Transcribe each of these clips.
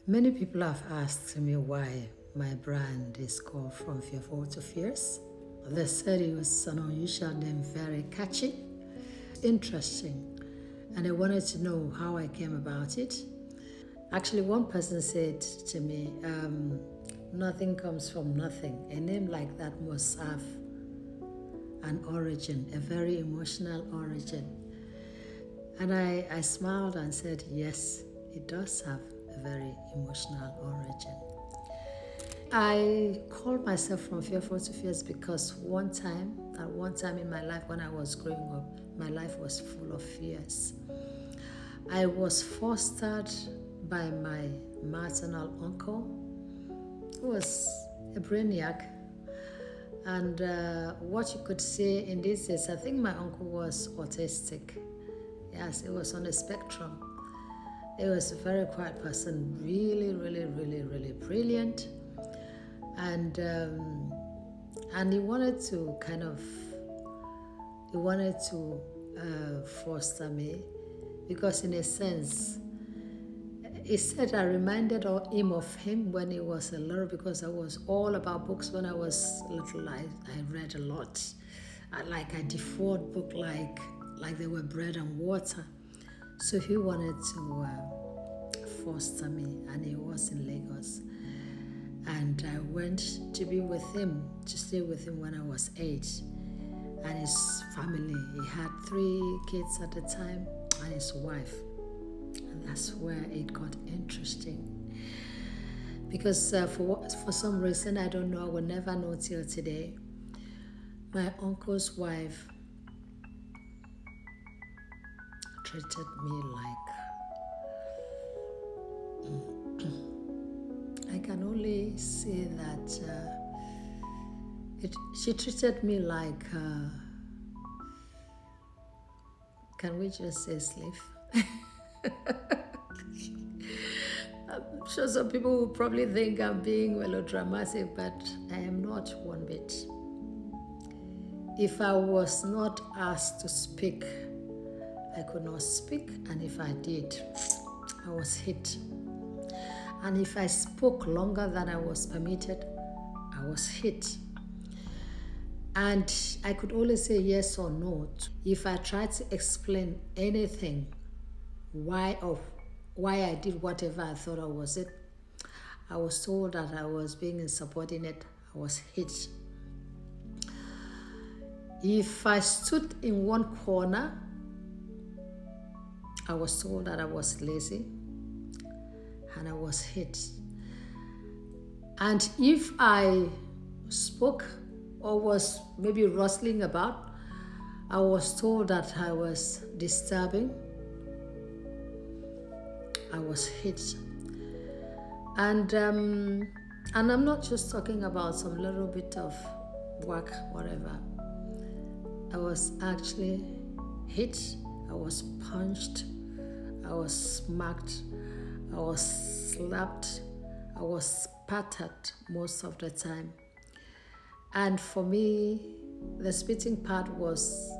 Many people have asked me why my brand is called From Fearful to Fierce. They said it was an unusual name, very catchy, interesting, and they wanted to know how I came about it. Actually, one person said to me, nothing comes from nothing. A name like that must have an origin, a very emotional origin. And I smiled and said, yes, it does have a very emotional origin. I called myself From Fearful to Fierce because at one time in my life when I was growing up, my life was full of fears. I was fostered by my maternal uncle, who was a brainiac. And what you could say in this is, I think my uncle was autistic. Yes, it was on the spectrum. He was a very quiet person, really, really, really, really brilliant. And he wanted to foster me, because in a sense, he said I reminded him of him when he was a little, because I was all about books when I was little. I read a lot. I devoured books like they were bread and water. So he wanted to foster me, and he was in Lagos. And I went to be with him, to stay with him when I was 8. And his family, he had 3 kids at the time, and his wife. And that's where it got interesting. Because for some reason, I don't know, I will never know till today, my uncle's wife treated me like, I can only say that she treated me like, can we just say slave? I'm sure some people will probably think I'm being melodramatic, but I am not one bit. If I was not asked to speak, I could not speak, and if I did, I was hit. And if I spoke longer than I was permitted, I was hit. And I could only say yes or no. If I tried to explain anything, why I did whatever I thought I was it, I was told that I was being insubordinate. I was hit. If I stood in one corner, I was told that I was lazy, and I was hit. And if I spoke or was maybe rustling about, I was told that I was disturbing. I was hit. And I'm not just talking about some little bit of whack, whatever. I was actually hit. I was punched. I was smacked. I was slapped. I was patted most of the time. And for me, the spitting part was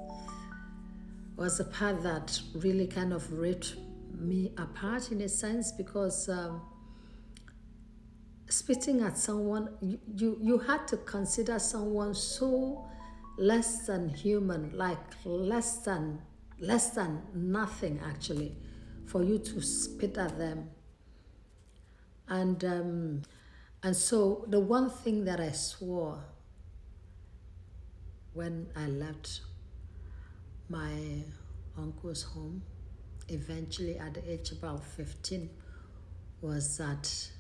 a part that really kind of ripped me apart in a sense, because spitting at someone, you had to consider someone so less than human, like less than nothing actually, for you to spit at them. And so the one thing that I swore when I left my uncle's home, eventually at the age about 15, was that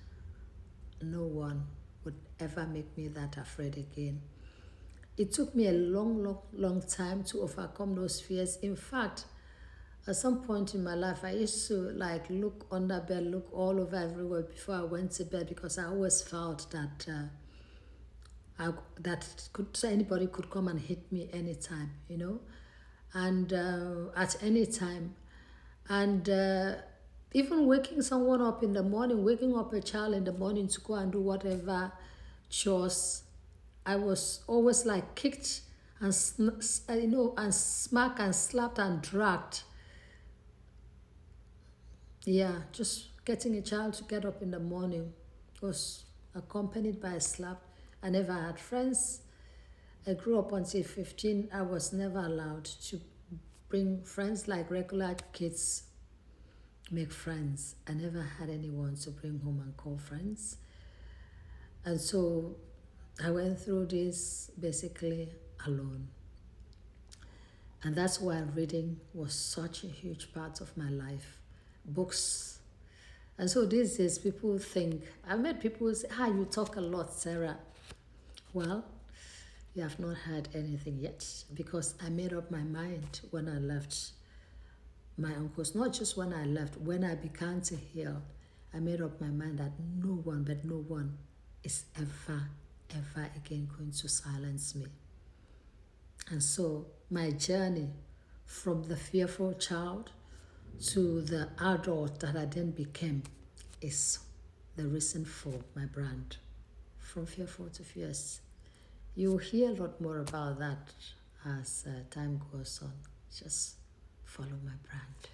no one would ever make me that afraid again. It took me a long time to overcome those fears. In fact, at some point in my life, I used to look under bed, look all over everywhere before I went to bed, because I always felt that anybody could come and hit me anytime, and at any time. And even waking someone up in the morning, waking up a child in the morning to go and do whatever chores, I was always kicked and and smacked and slapped and dragged. Yeah, just getting a child to get up in the morning was accompanied by a slap. I never had friends. I grew up until 15. I was never allowed to bring friends like regular kids make friends. I never had anyone to bring home and call friends. And so I went through this basically alone. And that's why reading was such a huge part of my life. Books. And so these days people think, I've met people say, you talk a lot, Sarah. Well, you have not heard anything yet, because I made up my mind when I left my uncles. Not just when I left, when I began to heal, I made up my mind that no one is ever again going to silence me. And so my journey from the fearful child to the adult that I then became is the reason for my brand, From Fearful to Fierce. You'll hear a lot more about that as time goes on. Just follow my brand.